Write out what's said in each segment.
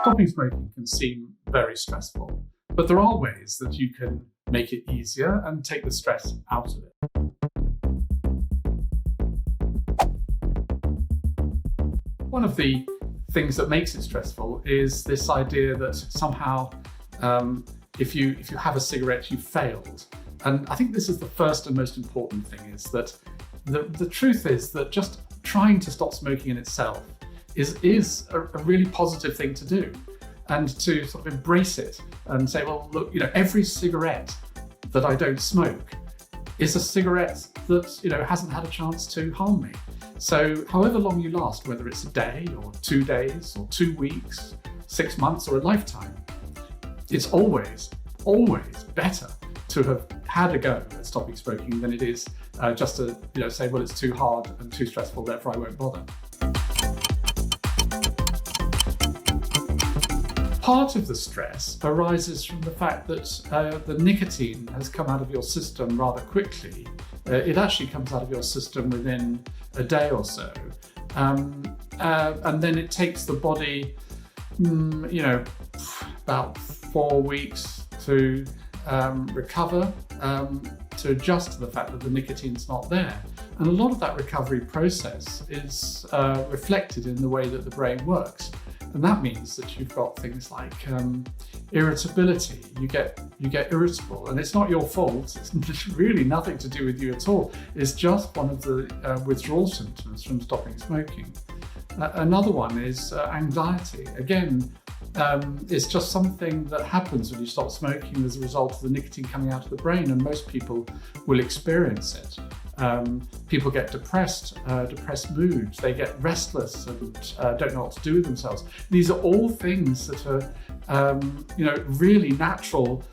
Stopping smoking can seem very stressful, but there are ways that you can make it easier and take the stress out of it. One of the things that makes it stressful is this idea that somehow if you have a cigarette, you failed. And I think this is the first and most important thing, is that the truth is that just trying to stop smoking in itself is a really positive thing to do, and to sort of embrace it and say, well, look, every cigarette that I don't smoke is a cigarette that hasn't had a chance to harm me. So however long you last, whether it's a day or 2 days or 2 weeks, 6 months or a lifetime, it's always better to have had a go at stopping smoking than it is just to say, well, it's too hard and too stressful, therefore I won't bother. Part of the stress arises from the fact that the nicotine has come out of your system rather quickly. It actually comes out of your system within a day or so. And then it takes the body, about 4 weeks to recover, to adjust to the fact that the nicotine's not there. And a lot of that recovery process is reflected in the way that the brain works. And that means that you've got things like irritability. You get irritable, and it's not your fault. It's really nothing to do with you at all. It's just one of the withdrawal symptoms from stopping smoking. Another one is anxiety. Again, it's just something that happens when you stop smoking as a result of the nicotine coming out of the brain, and most people will experience it. People get depressed moods, they get restless and don't know what to do with themselves. These are all things that are, really natural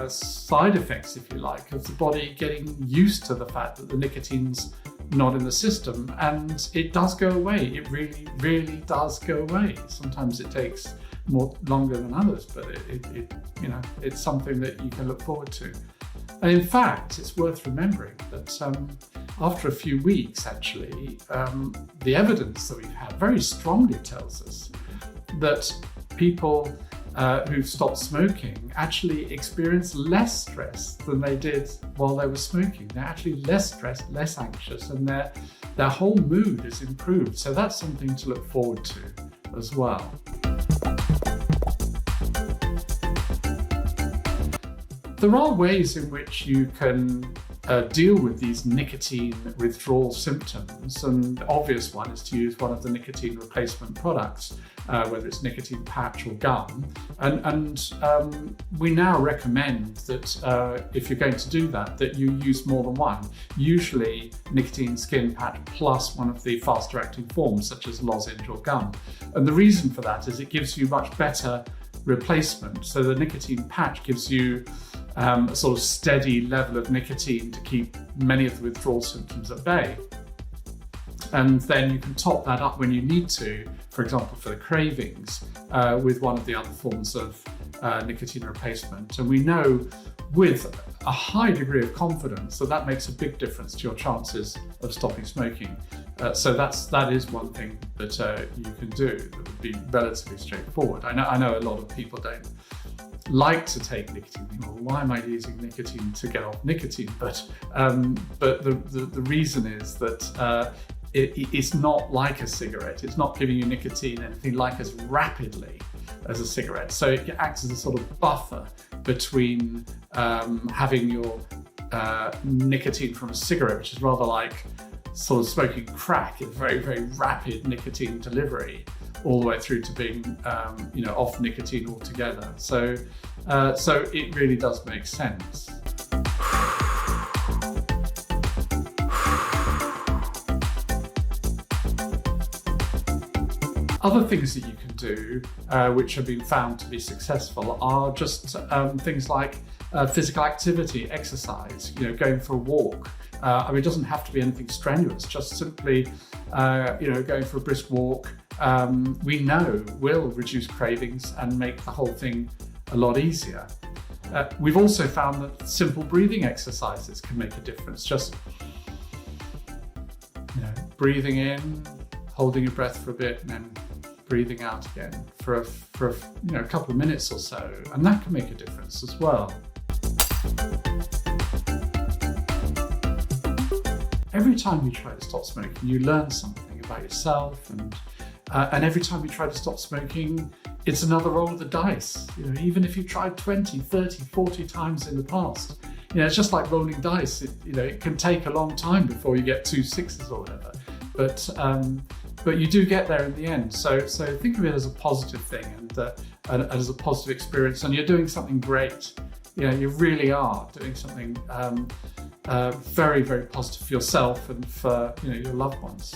side effects, if you like, of the body getting used to the fact that the nicotine's not in the system, and it does go away. It really, really does go away. Sometimes it takes longer than others, but it's something that you can look forward to. And in fact, it's worth remembering that after a few weeks, actually, the evidence that we've had very strongly tells us that people who've stopped smoking actually experience less stress than they did while they were smoking. They're actually less stressed, less anxious, and their whole mood is improved. So that's something to look forward to as well. There are ways in which you can deal with these nicotine withdrawal symptoms, and the obvious one is to use one of the nicotine replacement products, whether it's nicotine patch or gum. And we now recommend that if you're going to do that, that you use more than one, usually nicotine skin patch plus one of the faster acting forms, such as lozenge or gum. And the reason for that is it gives you much better replacement. So the nicotine patch gives you a sort of steady level of nicotine to keep many of the withdrawal symptoms at bay. And then you can top that up when you need to, for example, for the cravings, with one of the other forms of nicotine replacement. And we know with a high degree of confidence that makes a big difference to your chances of stopping smoking. So that is one thing that you can do that would be relatively straightforward. I know a lot of people don't like to take nicotine. Well, why am I using nicotine to get off nicotine? But the reason is that it's not like a cigarette. It's not giving you nicotine anything like as rapidly as a cigarette. So it acts as a sort of buffer between having your nicotine from a cigarette, which is rather like sort of smoking crack, a very, very rapid nicotine delivery, all the way through to being off nicotine altogether. So it really does make sense. Other things that you can do, which have been found to be successful, are just things like physical activity, exercise, going for a walk. It doesn't have to be anything strenuous, just simply going for a brisk walk, we know will reduce cravings and make the whole thing a lot easier. We've also found that simple breathing exercises can make a difference. Just breathing in, holding your breath for a bit, and then breathing out again for a couple of minutes or so, and that can make a difference as well. Every time you try to stop smoking, you learn something about yourself, and every time you try to stop smoking, it's another roll of the dice. Even if you've tried 20, 30, 40 times in the past, it's just like rolling dice. It can take a long time before you get 2 6s or whatever, but you do get there in the end. So think of it as a positive thing and as a positive experience, and you're doing something great. You really are doing something very, very positive for yourself and for your loved ones.